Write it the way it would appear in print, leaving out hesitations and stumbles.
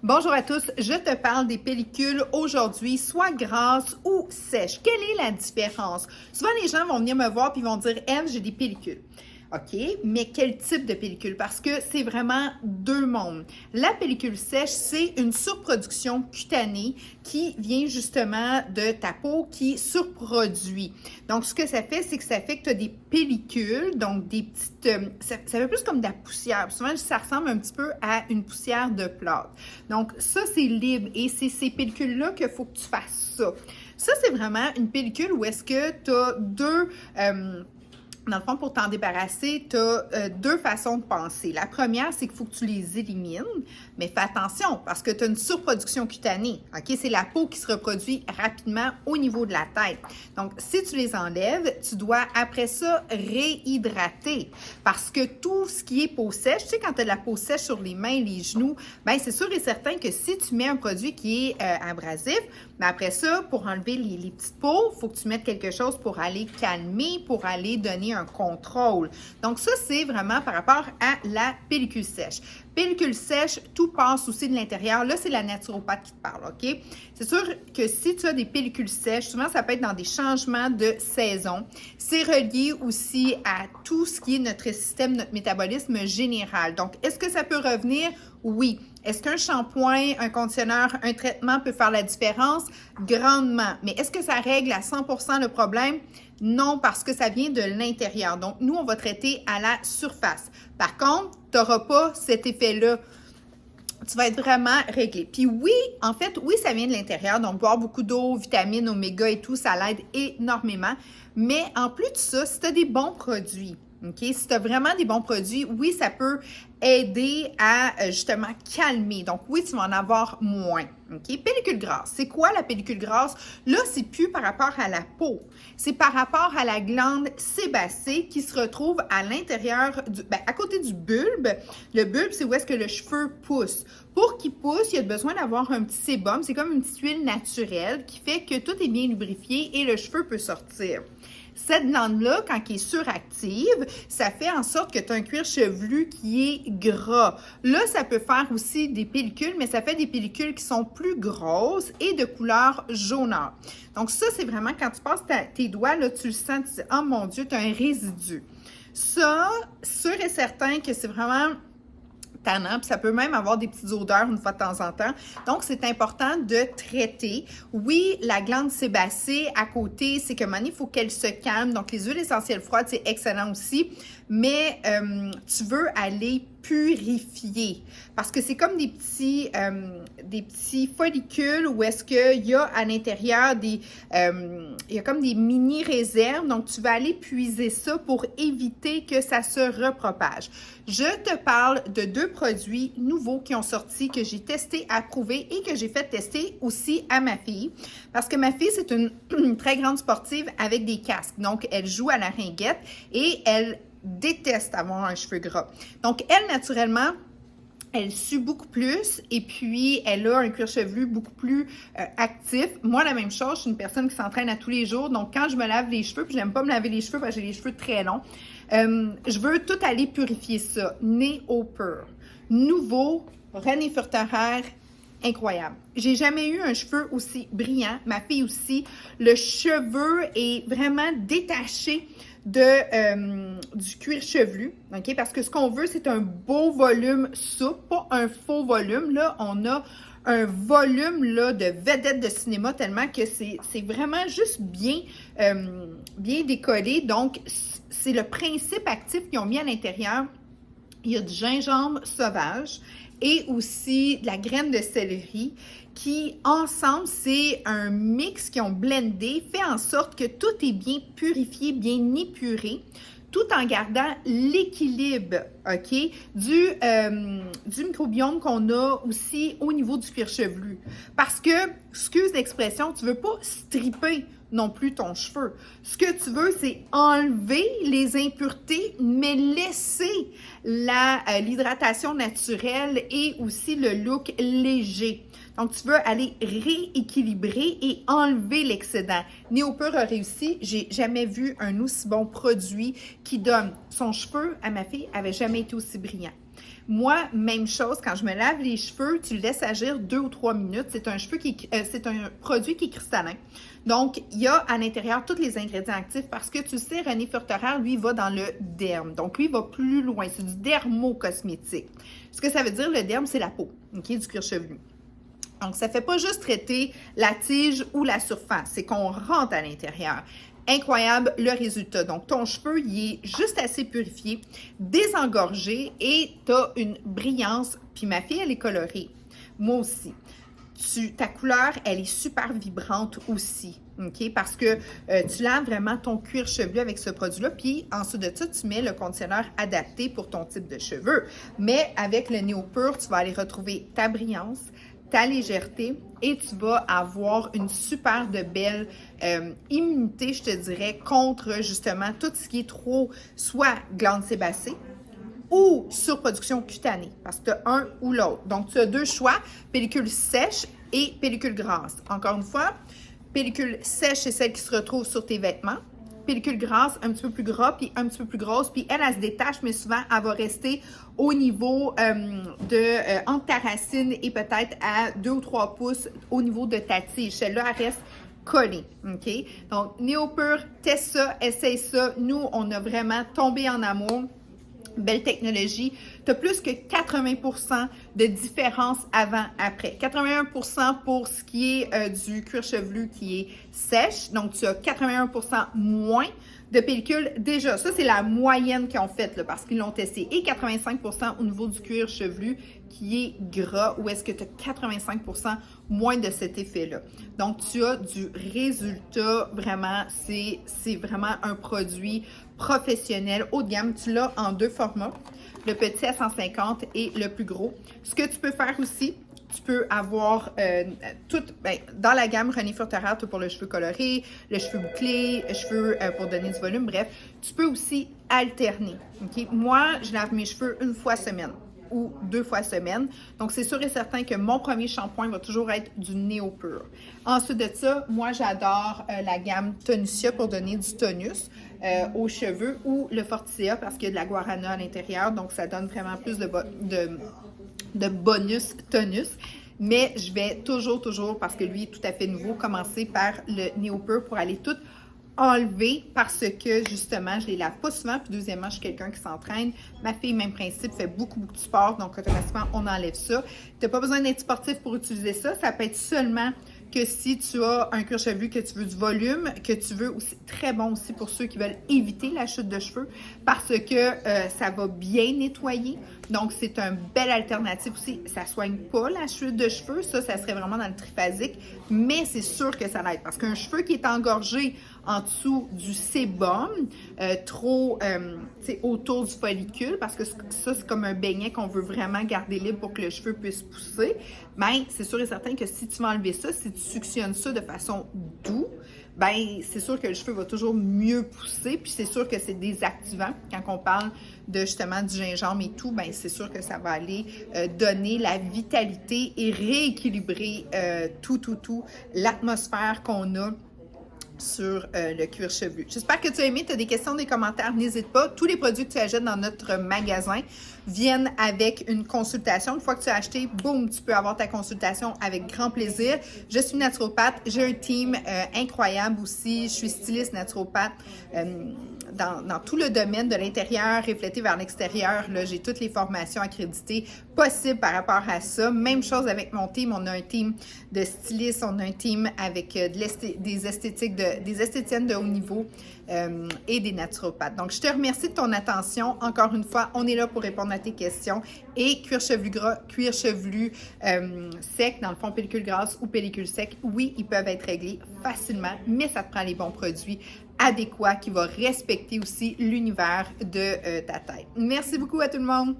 Bonjour à tous, je te parle des pellicules aujourd'hui, soit grasses ou sèches. Quelle est la différence? Souvent, les gens vont venir me voir et vont dire « Eve, j'ai des pellicules ». OK, mais quel type de pellicule? Parce que c'est vraiment deux mondes. La pellicule sèche, c'est une surproduction cutanée qui vient justement de ta peau qui surproduit. Donc, ce que ça fait, c'est que ça fait que tu as des pellicules, donc des petites... ça fait plus comme de la poussière. Souvent, ça ressemble un petit peu à une poussière de plâtre. Donc, ça, c'est libre et c'est ces pellicules-là qu'il faut que tu fasses ça. Ça, c'est vraiment une pellicule où est-ce que tu as deux... dans le fond, pour t'en débarrasser, tu as deux façons de penser. La première, c'est qu'il faut que tu les élimines, mais fais attention parce que tu as une surproduction cutanée. OK? C'est la peau qui se reproduit rapidement au niveau de la tête. Donc, si tu les enlèves, tu dois après ça réhydrater parce que tout ce qui est peau sèche, tu sais, quand tu as de la peau sèche sur les mains, les genoux, bien, c'est sûr et certain que si tu mets un produit qui est abrasif, bien, après ça, pour enlever les petites peaux, il faut que tu mettes quelque chose pour aller calmer, pour aller donner un contrôle. Donc, ça, c'est vraiment par rapport à la pellicule sèche. Pellicule sèche, tout passe aussi de l'intérieur. Là, c'est la naturopathe qui te parle, OK? C'est sûr que si tu as des pellicules sèches, souvent, ça peut être dans des changements de saison. C'est relié aussi à tout ce qui est notre système, notre métabolisme général. Donc, est-ce que ça peut revenir? Oui. Est-ce qu'un shampoing, un conditionneur, un traitement peut faire la différence? Grandement. Mais est-ce que ça règle à 100% le problème? Non, parce que ça vient de l'intérieur. Donc, nous, on va traiter à la surface. Par contre, tu n'auras pas cet effet-là. Tu vas être vraiment réglé. Puis oui, en fait, oui, ça vient de l'intérieur. Donc, boire beaucoup d'eau, vitamines, oméga et tout, ça l'aide énormément. Mais en plus de ça, si tu as des bons produits, OK? Si tu as vraiment des bons produits, oui, ça peut aider à justement calmer. Donc, oui, tu vas en avoir moins. OK? Pellicule grasse. C'est quoi la pellicule grasse? Là, c'est plus par rapport à la peau. C'est par rapport à la glande sébacée qui se retrouve à l'intérieur, à côté du bulbe. Le bulbe, c'est où est-ce que le cheveu pousse. Pour qu'il pousse, il y a besoin d'avoir un petit sébum. C'est comme une petite huile naturelle qui fait que tout est bien lubrifié et le cheveu peut sortir. Cette glande-là, quand elle est suractive, ça fait en sorte que tu as un cuir chevelu qui est gras. Là, ça peut faire aussi des pellicules, mais ça fait des pellicules qui sont plus grosses et de couleur jaunâtre. Donc ça, c'est vraiment quand tu passes tes doigts, là, tu le sens, tu dis « Oh mon Dieu, tu as un résidu ». Ça, sûr et certain que c'est vraiment... tannant, puis ça peut même avoir des petites odeurs une fois de temps en temps. Donc, c'est important de traiter. Oui, la glande sébacée à côté, c'est que il faut qu'elle se calme. Donc, les huiles essentielles froides, c'est excellent aussi. Mais tu veux aller purifier parce que c'est comme des petits follicules où est-ce qu'il y a à l'intérieur il y a comme des mini réserves. Donc, tu vas aller puiser ça pour éviter que ça se repropage. Je te parle de deux produits nouveaux qui ont sorti, que j'ai testé, approuvé et que j'ai fait tester aussi à ma fille. Parce que ma fille, c'est une très grande sportive avec des casques. Donc, elle joue à la ringuette et elle déteste avoir un cheveu gras. Donc, elle, naturellement, elle sue beaucoup plus et puis elle a un cuir chevelu beaucoup plus actif. Moi, la même chose, je suis une personne qui s'entraîne à tous les jours. Donc, quand je me lave les cheveux, puis je n'aime pas me laver les cheveux parce que j'ai les cheveux très longs, je veux tout aller purifier ça. Neo Pur. Nouveau, René Furterer, incroyable. J'ai jamais eu un cheveu aussi brillant. Ma fille aussi. Le cheveu est vraiment détaché du cuir chevelu, OK? Parce que ce qu'on veut, c'est un beau volume souple, pas un faux volume. Là, on a un volume là, de vedette de cinéma tellement que c'est vraiment juste bien décollé. Donc, c'est le principe actif qu'ils ont mis à l'intérieur. Il y a du gingembre sauvage et aussi de la graine de céleri qui, ensemble, c'est un mix qu'ils ont blendé, fait en sorte que tout est bien purifié, bien épuré, tout en gardant l'équilibre, OK, du microbiome qu'on a aussi au niveau du cuir chevelu. Parce que, excuse l'expression, tu ne veux pas stripper non plus ton cheveu. Ce que tu veux, c'est enlever les impuretés, mais laisser l'hydratation naturelle et aussi le look léger. Donc, tu veux aller rééquilibrer et enlever l'excédent. Neo Pur a réussi. J'ai jamais vu un aussi bon produit qui donne son cheveu à ma fille, avait jamais été aussi brillant. Moi, même chose, quand je me lave les cheveux, tu le laisses agir 2 ou 3 minutes. C'est un c'est un produit qui est cristallin. Donc, il y a à l'intérieur tous les ingrédients actifs parce que tu sais, René Furterer, lui, va dans le derme. Donc, lui, il va plus loin. C'est du dermocosmétique. Ce que ça veut dire, le derme, c'est la peau, OK, du cuir chevelu. Donc, ça ne fait pas juste traiter la tige ou la surface, c'est qu'on rentre à l'intérieur. Incroyable le résultat. Donc, ton cheveu, il est juste assez purifié, désengorgé et tu as une brillance. Puis ma fille, elle est colorée. Moi aussi. Ta couleur, elle est super vibrante aussi, OK? Parce que tu laves vraiment ton cuir chevelu avec ce produit-là. Puis, ensuite de ça, tu mets le conditionneur adapté pour ton type de cheveux. Mais avec le Néo Pur, tu vas aller retrouver ta brillance, ta légèreté et tu vas avoir une super de belle immunité, je te dirais, contre justement tout ce qui est trop soit glande sébacée ou surproduction cutanée, parce que tu as un ou l'autre. Donc, tu as 2 choix, pellicule sèche et pellicule grasse. Encore une fois, pellicule sèche, c'est celle qui se retrouve sur tes vêtements. Pellicule grasse, un petit peu plus gras, puis un petit peu plus grosse, puis elle se détache, mais souvent, elle va rester au niveau entre ta racine et peut-être à 2 ou 3 pouces au niveau de ta tige. Celle-là, elle reste collée, OK? Donc, Néo Pur, teste ça, essaye ça. Nous, on a vraiment tombé en amour. Belle technologie. Tu as plus que 80% de différence avant-après. 81% pour ce qui est du cuir chevelu qui est sèche. Donc, tu as 81% moins de pellicule. Déjà, ça, c'est la moyenne qu'ils ont faite là, parce qu'ils l'ont testé. Et 85% au niveau du cuir chevelu qui est gras, ou est-ce que tu as 85% moins de cet effet-là. Donc, tu as du résultat, vraiment, c'est vraiment un produit professionnel haut de gamme. Tu l'as en 2 formats, le petit à 150 et le plus gros. Ce que tu peux faire aussi, tu peux avoir dans la gamme René Furterer, tu as pour le cheveu coloré, le cheveu bouclé, le cheveu pour donner du volume, bref. Tu peux aussi alterner. Okay? Moi, je lave mes cheveux 1 fois semaine ou 2 fois semaine. Donc, c'est sûr et certain que mon premier shampoing va toujours être du Néo Pur. Ensuite de ça, moi, j'adore la gamme Tonusia pour donner du tonus aux cheveux ou le Fortia parce qu'il y a de la guarana à l'intérieur. Donc, ça donne vraiment plus de bonus tonus. Mais je vais toujours, parce que lui est tout à fait nouveau, commencer par le Néo Pur pour aller tout enlever parce que, justement, je les lave pas souvent. Puis, deuxièmement, je suis quelqu'un qui s'entraîne. Ma fille, même principe, fait beaucoup de sport. Donc, automatiquement, on enlève ça. Tu n'as pas besoin d'être sportif pour utiliser ça. Ça peut être seulement que si tu as un cuir chevelu, que tu veux du volume, que tu veux aussi, très bon aussi pour ceux qui veulent éviter la chute de cheveux parce que ça va bien nettoyer. Donc, c'est un bel alternative aussi. Ça ne soigne pas la chute de cheveux. Ça serait vraiment dans le triphasique. Mais c'est sûr que ça l'aide parce qu'un cheveu qui est engorgé en dessous du sébum, trop autour du follicule, parce que ça, c'est comme un beignet qu'on veut vraiment garder libre pour que le cheveu puisse pousser, bien, c'est sûr et certain que si tu vas enlever ça, si tu suctionnes ça de façon douce, bien, c'est sûr que le cheveu va toujours mieux pousser, puis c'est sûr que c'est désactivant. Quand on parle de justement du gingembre et tout, bien, c'est sûr que ça va aller donner la vitalité et rééquilibrer tout l'atmosphère qu'on a sur le cuir chevelu. J'espère que tu as aimé. Tu as des questions, des commentaires, n'hésite pas. Tous les produits que tu achètes dans notre magasin viennent avec une consultation. Une fois que tu as acheté, boum, tu peux avoir ta consultation avec grand plaisir. Je suis naturopathe, j'ai un team incroyable aussi. Je suis styliste naturopathe dans tout le domaine de l'intérieur, reflété vers l'extérieur. Là, j'ai toutes les formations accréditées possibles par rapport à ça. Même chose avec mon team. On a un team de stylistes, on a un team avec des esthéticiennes de haut niveau et des naturopathes. Donc, je te remercie de ton attention. Encore une fois, on est là pour répondre à tes questions. Et cuir chevelu gras, cuir chevelu sec, dans le fond, pellicule grasse ou pellicule sec, oui, ils peuvent être réglés facilement, mais ça te prend les bons produits adéquats qui vont respecter aussi l'univers de ta tête. Merci beaucoup à tout le monde!